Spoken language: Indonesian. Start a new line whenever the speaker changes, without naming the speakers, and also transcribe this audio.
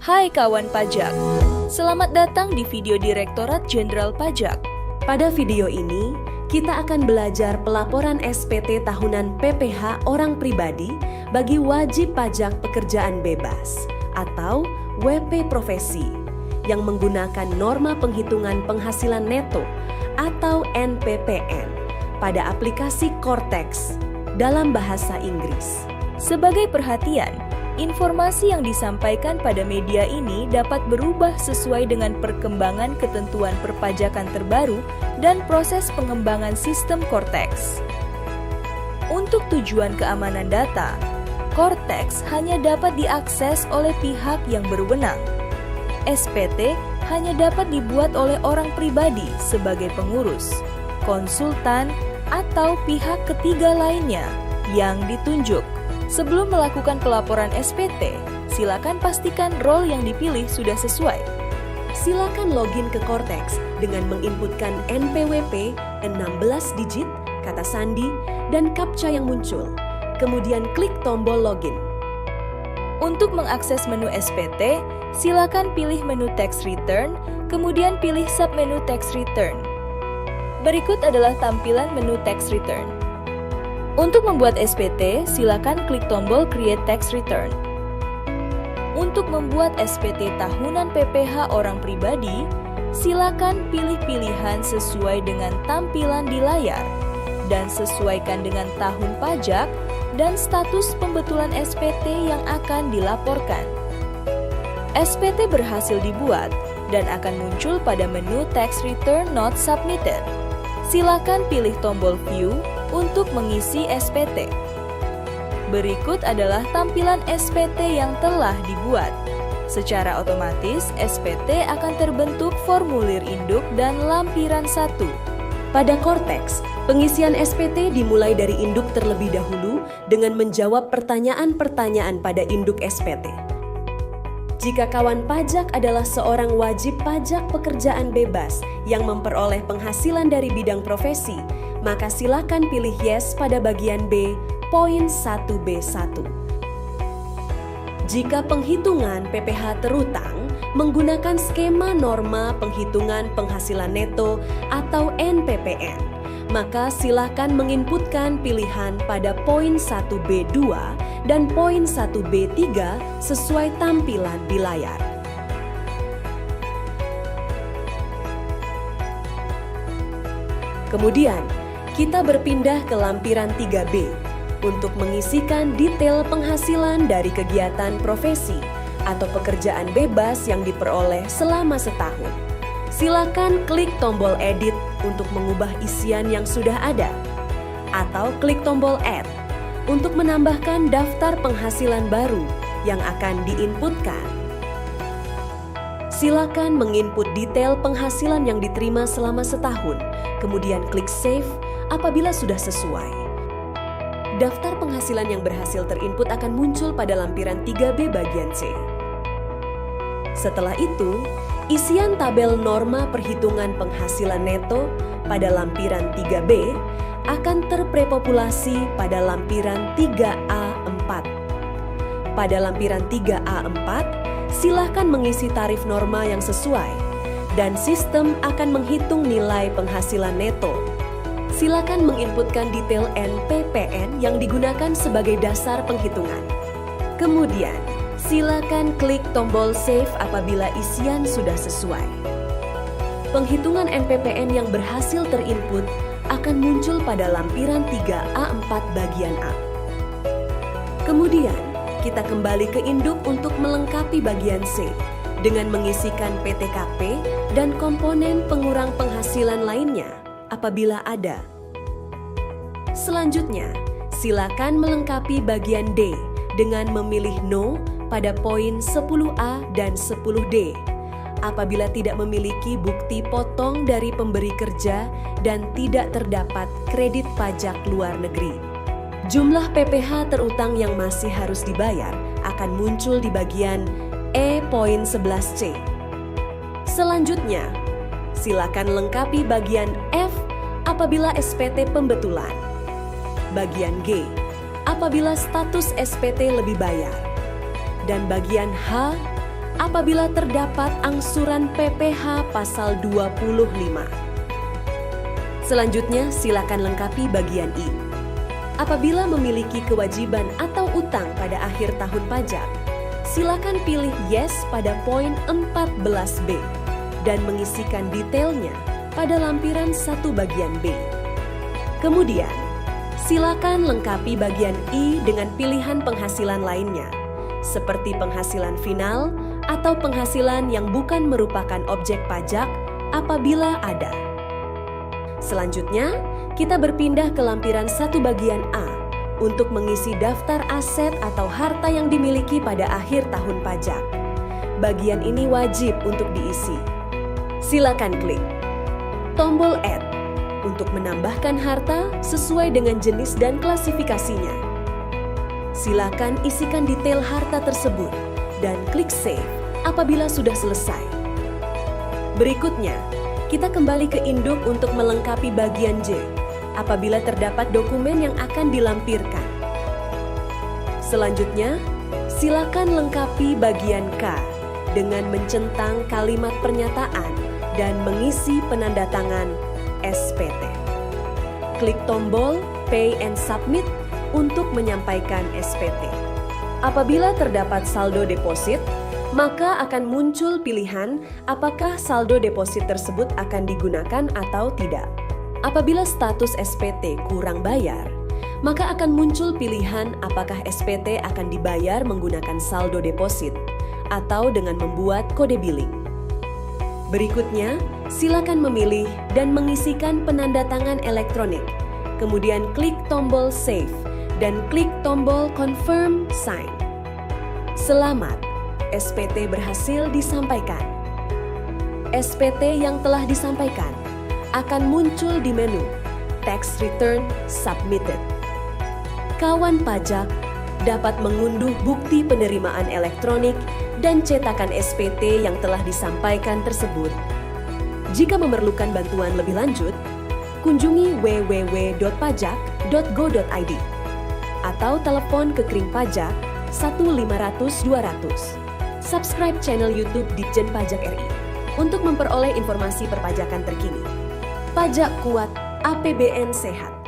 Hai kawan pajak, selamat datang di video Direktorat Jenderal Pajak.
Pada video ini, kita akan belajar pelaporan SPT tahunan PPh orang pribadi bagi wajib pajak pekerjaan bebas atau WP Profesi yang menggunakan norma penghitungan penghasilan neto atau NPPN pada aplikasi Cortex dalam bahasa Inggris.
Sebagai perhatian, informasi yang disampaikan pada media ini dapat berubah sesuai dengan perkembangan ketentuan perpajakan terbaru dan proses pengembangan sistem Cortex. Untuk tujuan keamanan data, Cortex hanya dapat diakses oleh pihak yang berwenang. SPT hanya dapat dibuat oleh orang pribadi sebagai pengurus, konsultan, atau pihak ketiga lainnya yang ditunjuk. Sebelum melakukan pelaporan SPT, silakan pastikan role yang dipilih sudah sesuai.
Silakan login ke Cortex dengan menginputkan NPWP 16 digit, kata sandi, dan CAPTCHA yang muncul. Kemudian klik tombol login.
Untuk mengakses menu SPT, silakan pilih menu Tax Return, kemudian pilih submenu Tax Return. Berikut adalah tampilan menu Tax Return. Untuk membuat SPT, silakan klik tombol Create Tax Return. Untuk membuat SPT tahunan PPh orang pribadi, silakan pilih pilihan sesuai dengan tampilan di layar dan sesuaikan dengan tahun pajak dan status pembetulan SPT yang akan dilaporkan. SPT berhasil dibuat dan akan muncul pada menu Tax Return Not Submitted. Silakan pilih tombol View untuk mengisi SPT. Berikut adalah tampilan SPT yang telah dibuat. Secara otomatis, SPT akan terbentuk formulir induk dan lampiran 1.
Pada Cortex, pengisian SPT dimulai dari induk terlebih dahulu dengan menjawab pertanyaan-pertanyaan pada induk SPT. Jika kawan pajak adalah seorang wajib pajak pekerjaan bebas yang memperoleh penghasilan dari bidang profesi, maka silakan pilih yes pada bagian B, poin 1B1. Jika penghitungan PPh terutang menggunakan skema norma penghitungan penghasilan neto atau NPPN, maka silakan menginputkan pilihan pada poin 1B2 dan poin 1B3 sesuai tampilan di layar. Kemudian, kita berpindah ke lampiran 3B untuk mengisikan detail penghasilan dari kegiatan profesi atau pekerjaan bebas yang diperoleh selama setahun. Silakan klik tombol Edit untuk mengubah isian yang sudah ada, atau klik tombol Add untuk menambahkan daftar penghasilan baru yang akan diinputkan. Silakan menginput detail penghasilan yang diterima selama setahun, kemudian klik Save apabila sudah sesuai. Daftar penghasilan yang berhasil terinput akan muncul pada lampiran 3B bagian C. Setelah itu, isian tabel norma perhitungan penghasilan neto pada lampiran 3B akan terprepopulasi pada lampiran 3A4. Pada lampiran 3A4, silakan mengisi tarif norma yang sesuai dan sistem akan menghitung nilai penghasilan neto. Silakan menginputkan detail NPPN yang digunakan sebagai dasar penghitungan. Kemudian, silakan klik tombol Save apabila isian sudah sesuai. Penghitungan NPPN yang berhasil terinput akan muncul pada lampiran 3A4 bagian A. Kemudian, kita kembali ke induk untuk melengkapi bagian C dengan mengisikan PTKP dan komponen pengurang penghasilan lainnya apabila ada. Selanjutnya, silakan melengkapi bagian D dengan memilih No pada poin 10A dan 10D apabila tidak memiliki bukti potong dari pemberi kerja dan tidak terdapat kredit pajak luar negeri. Jumlah PPh terutang yang masih harus dibayar akan muncul di bagian E poin 11C. Selanjutnya, silakan lengkapi bagian F apabila SPT pembetulan, bagian G apabila status SPT lebih bayar, dan bagian H apabila terdapat angsuran PPh pasal 25. Selanjutnya, silakan lengkapi bagian I. Apabila memiliki kewajiban atau utang pada akhir tahun pajak, silakan pilih yes pada poin 14B dan mengisikan detailnya pada lampiran 1 bagian B. Kemudian, silakan lengkapi bagian I dengan pilihan penghasilan lainnya, seperti penghasilan final atau penghasilan yang bukan merupakan objek pajak apabila ada. Selanjutnya, kita berpindah ke lampiran 1 bagian A untuk mengisi daftar aset atau harta yang dimiliki pada akhir tahun pajak. Bagian ini wajib untuk diisi. Silakan klik tombol Add untuk menambahkan harta sesuai dengan jenis dan klasifikasinya. Silakan isikan detail harta tersebut dan klik Save apabila sudah selesai. Berikutnya, kita kembali ke induk untuk melengkapi bagian J apabila terdapat dokumen yang akan dilampirkan. Selanjutnya, silakan lengkapi bagian K dengan mencentang kalimat pernyataan dan mengisi penandatangan SPT. Klik tombol Pay and Submit untuk menyampaikan SPT. Apabila terdapat saldo deposit, maka akan muncul pilihan apakah saldo deposit tersebut akan digunakan atau tidak. Apabila status SPT kurang bayar, maka akan muncul pilihan apakah SPT akan dibayar menggunakan saldo deposit atau dengan membuat kode billing. Berikutnya, silakan memilih dan mengisikan penandatangan elektronik. Kemudian klik tombol Save dan klik tombol Confirm Sign. Selamat, SPT berhasil disampaikan. SPT yang telah disampaikan akan muncul di menu Tax Return Submitted. Kawan pajak dapat mengunduh bukti penerimaan elektronik dan cetakan SPT yang telah disampaikan tersebut. Jika memerlukan bantuan lebih lanjut, kunjungi www.pajak.go.id atau telepon ke Kering Pajak 1-500-200. Subscribe channel YouTube Ditjen Pajak RI untuk memperoleh informasi perpajakan terkini. Pajak kuat, APBN sehat.